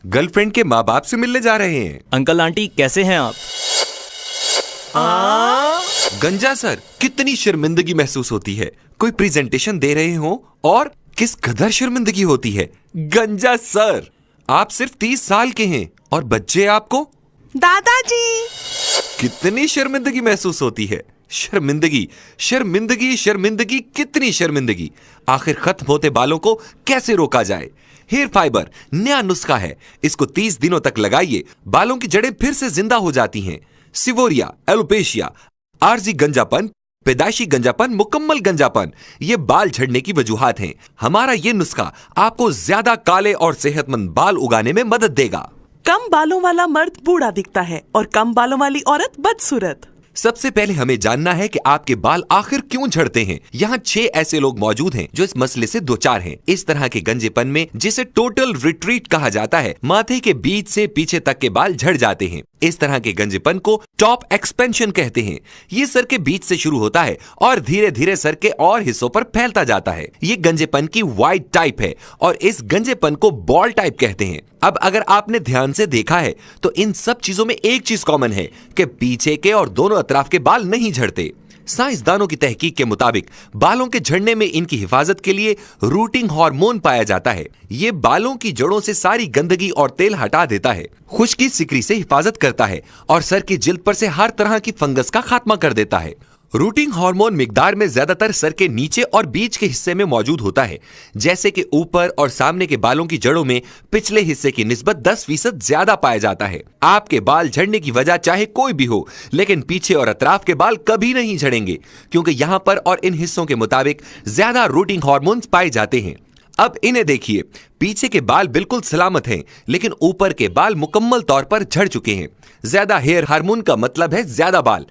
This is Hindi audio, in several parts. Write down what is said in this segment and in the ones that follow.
गर्लफ्रेंड के माँ बाप से मिलने जा रहे हैं। अंकल आंटी कैसे हैं आप? गंजा सर, कितनी शर्मिंदगी महसूस होती है कोई प्रेजेंटेशन दे रहे हो और किस कदर शर्मिंदगी होती है। गंजा सर, आप सिर्फ 30 साल के हैं और बच्चे आपको दादाजी। कितनी शर्मिंदगी महसूस होती है। शर्मिंदगी शर्मिंदगी शर्मिंदगी, कितनी शर्मिंदगी। आखिर खत्म होते बालों को कैसे रोका जाए? हेयर फाइबर नया नुस्खा है, इसको 30 दिनों तक लगाइए, बालों की जड़ें फिर से जिंदा हो जाती हैं। सिवोरिया, एलोपेशिया, आर्जी गंजापन, पैदाइशी गंजापन, मुकम्मल गंजापन, ये बाल झड़ने की वजूहात हैं। हमारा ये नुस्खा आपको ज्यादा काले और सेहतमंद बाल उगाने में मदद देगा। कम बालों वाला मर्द बूढ़ा दिखता है और कम बालों वाली औरत बदसूरत। सबसे पहले हमें जानना है कि आपके बाल आखिर क्यों झड़ते हैं। यहाँ 6 ऐसे लोग मौजूद हैं जो इस मसले से दो चार हैं। इस तरह के गंजेपन में, जिसे टोटल रिट्रीट कहा जाता है, माथे के बीच से पीछे तक के बाल झड़ जाते हैं। इस तरह के गंजेपन को टॉप एक्सपेंशन कहते हैं। ये सर के बीच से शुरू होता है और धीरे धीरे सर के और हिस्सों पर फैलता जाता है। ये गंजेपन की वाइड टाइप है और इस गंजेपन को बॉल टाइप कहते हैं। अब अगर आपने ध्यान से देखा है तो इन सब चीजों में एक चीज कॉमन है कि पीछे के और दोनों अतराफ के बाल नहीं झड़ते। साइंसदानों की तहकीक के मुताबिक बालों के झड़ने में इनकी हिफाजत के लिए रूटिंग हार्मोन पाया जाता है। ये बालों की जड़ों से सारी गंदगी और तेल हटा देता है, खुश्की सिकरी से हिफाजत करता है और सर की जिल्द पर से हर तरह की फंगस का खात्मा कर देता है। रूटिंग हार्मोन मिकदार में ज्यादातर सर के नीचे और बीच के हिस्से में मौजूद होता है, जैसे कि ऊपर और सामने के बालों की जड़ों में पिछले हिस्से की निस्बत 10% ज्यादा पाया जाता है। आपके बाल झड़ने की वजह चाहे कोई भी हो, लेकिन पीछे और अतराफ के बाल कभी नहीं झड़ेंगे, क्योंकि यहाँ पर और इन हिस्सों के मुताबिक ज्यादा रूटिंग हार्मोन्स पाए जाते हैं। अब इन्हें देखिए, पीछे के बाल बिल्कुल सलामत हैं, लेकिन ऊपर के बाल मुकम्मल तौर पर झड़ चुके हैं। ज्यादा हेयर हार्मोन का मतलब है ज्यादा बाल।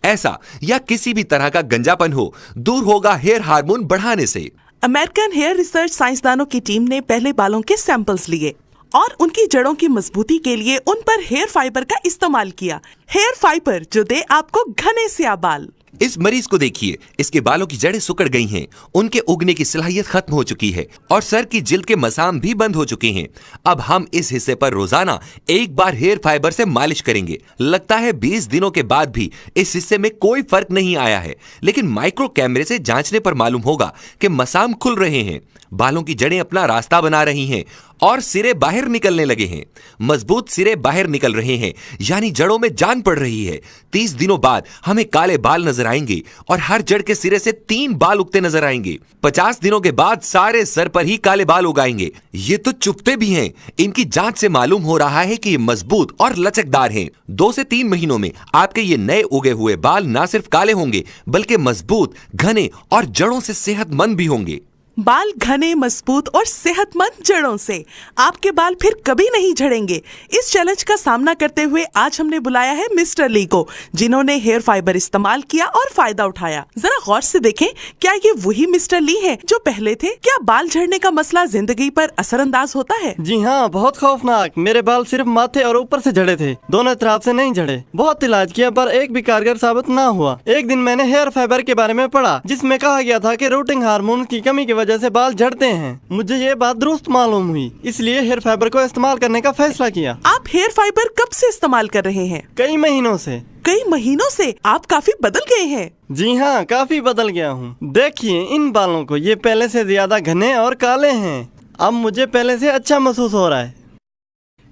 ऐसा या किसी भी तरह का गंजापन हो, दूर होगा हेयर हार्मोन बढ़ाने से। अमेरिकन हेयर रिसर्च साइंसदानों की टीम ने पहले बालों के सैंपल्स लिए और उनकी जड़ों की मजबूती के लिए उन पर हेयर फाइबर का इस्तेमाल किया। हेयर फाइबर जो दे आपको घने स्याह बाल। इस मरीज को देखिए, इसके बालों की जड़ें सिकुड़ गई हैं, उनके उगने की सलाहियत खत्म हो चुकी है और सर की जिल्द के मसाम भी बंद हो चुके हैं। अब हम इस हिस्से पर रोजाना एक बार हेयर फाइबर से मालिश करेंगे। लगता है 20 दिनों के बाद भी इस हिस्से में कोई फर्क नहीं आया है, लेकिन माइक्रो कैमरे से जांचने पर मालूम होगा कि मसाम खुल रहे हैं, बालों की जड़ें अपना रास्ता बना रही हैं और सिरे बाहर निकलने लगे हैं। मजबूत सिरे बाहर निकल रहे हैं, यानी जड़ों में जान पड़ रही है। 30 दिनों बाद हमें काले बाल नजर आएंगे और हर जड़ के सिरे से 3 बाल उगते नजर आएंगे। 50 दिनों के बाद सारे सर पर ही काले बाल उगाएंगे। ये तो चुपते भी हैं। इनकी जांच से मालूम हो रहा है कि ये मजबूत और लचकदार हैं। 2 से 3 महीनों में आपके ये नए उगे हुए बाल न सिर्फ काले होंगे, बल्कि मजबूत, घने और जड़ों से सेहतमंद भी होंगे। बाल घने, मजबूत और सेहतमंद जड़ों से आपके बाल फिर कभी नहीं झड़ेंगे। इस चैलेंज का सामना करते हुए आज हमने बुलाया है मिस्टर ली को, जिन्होंने हेयर फाइबर इस्तेमाल किया और फायदा उठाया। जरा गौर से देखें, क्या ये वही मिस्टर ली है जो पहले थे? क्या बाल झड़ने का मसला जिंदगी पर असरअंदाज होता है? जी हाँ, बहुत खौफनाक। मेरे बाल सिर्फ माथे और ऊपर से झड़े थे, दोनों तरफ से नहीं झड़े। बहुत इलाज किया पर एक भी कारगर साबित न हुआ। एक दिन मैंने हेयर फाइबर के बारे में पढ़ा, जिसमें कहा गया था कि रूटिंग हार्मोन की कमी की जैसे बाल झड़ते हैं। मुझे ये बात दुरुस्त मालूम हुई, इसलिए हेयर फाइबर को इस्तेमाल करने का फैसला किया। आप हेयर फाइबर कब से इस्तेमाल कर रहे हैं? कई महीनों से। कई महीनों से? आप काफी बदल गए हैं। जी हाँ, काफी बदल गया हूँ। देखिए इन बालों को, ये पहले से ज्यादा घने और काले हैं। अब मुझे पहले से अच्छा महसूस हो रहा है।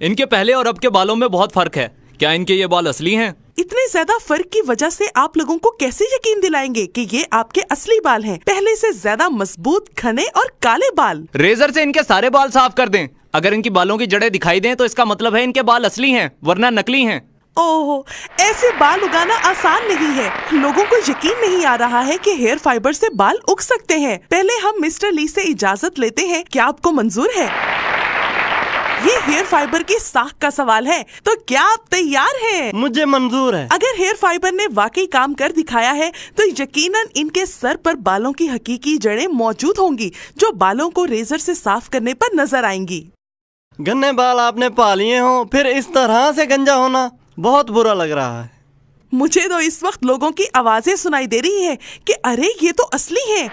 इनके पहले और अब के बालों में बहुत फर्क है। क्या इनके ये बाल असली हैं? इतने ज्यादा फर्क की वजह से आप लोगों को कैसे यकीन दिलाएंगे कि ये आपके असली बाल हैं? पहले से ज्यादा मजबूत, घने और काले बाल। रेजर से इनके सारे बाल साफ कर दें। अगर इनकी बालों की जड़ें दिखाई दें तो इसका मतलब है इनके बाल असली हैं, वरना नकली हैं। ओहो, ऐसे बाल उगाना आसान नहीं है। लोगों को यकीन नहीं आ रहा है कि हेयर फाइबर से बाल उग सकते हैं। पहले हम मिस्टर ली से इजाजत लेते हैं। क्या आपको मंजूर है? ये हेयर फाइबर की साख का सवाल है, तो क्या आप तैयार हैं? मुझे मंजूर है। अगर हेयर फाइबर ने वाकई काम कर दिखाया है तो यकीनन इनके सर पर बालों की हकीकी जड़ें मौजूद होंगी, जो बालों को रेजर से साफ करने पर नजर आएंगी। घने बाल आपने पा लिए हो, फिर इस तरह से गंजा होना बहुत बुरा लग रहा है। मुझे तो इस वक्त लोगों की आवाजें सुनाई दे रही है कि अरे ये तो असली हैं।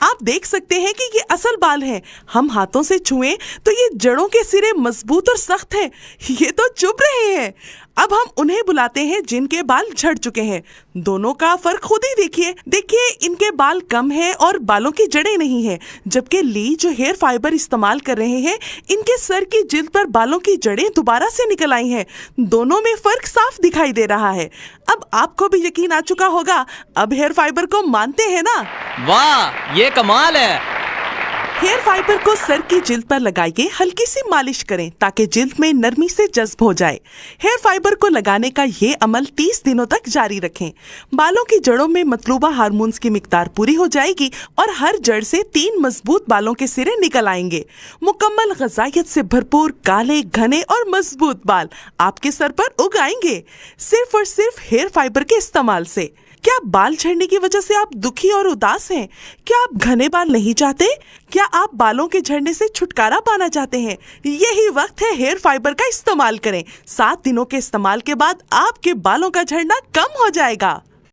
आप देख सकते हैं कि ये असल बाल हैं। हम हाथों से छुएं तो ये जड़ों के सिरे मजबूत और सख्त हैं। ये तो चुभ रहे हैं। अब हम उन्हें बुलाते हैं जिनके बाल झड़ चुके हैं। दोनों का फर्क खुद ही देखिए इनके बाल कम हैं और बालों की जड़ें नहीं हैं, जबकि ली जो हेयर फाइबर इस्तेमाल कर रहे हैं, इनके सर की जिल्द पर बालों की जड़ें दोबारा से निकल आई हैं। दोनों में फर्क साफ दिखाई दे रहा है। अब आपको भी यकीन आ चुका होगा। अब हेयर फाइबर को मानते हैं ना? वाह, ये कमाल है। हेयर फाइबर को सर की जिल्द पर लगाइए, हल्की सी मालिश करें ताकि जिल्द में नरमी से जज्ब हो जाए। हेयर फाइबर को लगाने का ये अमल 30 दिनों तक जारी रखें। बालों की जड़ों में मतलूबा हार्मोन्स की मिकदार पूरी हो जाएगी और हर जड़ से 3 मजबूत बालों के सिरे निकल आएंगे। मुकम्मल ग़िज़ाइयत से भरपूर काले, घने और मजबूत बाल आपके सर पर उग आएंगे, सिर्फ और सिर्फ हेयर फाइबर के इस्तेमाल से। क्या बाल झड़ने की वजह से आप दुखी और उदास हैं? क्या आप घने बाल नहीं चाहते? क्या आप बालों के झड़ने से छुटकारा पाना चाहते हैं? यही वक्त है हेयर फाइबर का इस्तेमाल करें। 7 दिनों के इस्तेमाल के बाद आपके बालों का झड़ना कम हो जाएगा।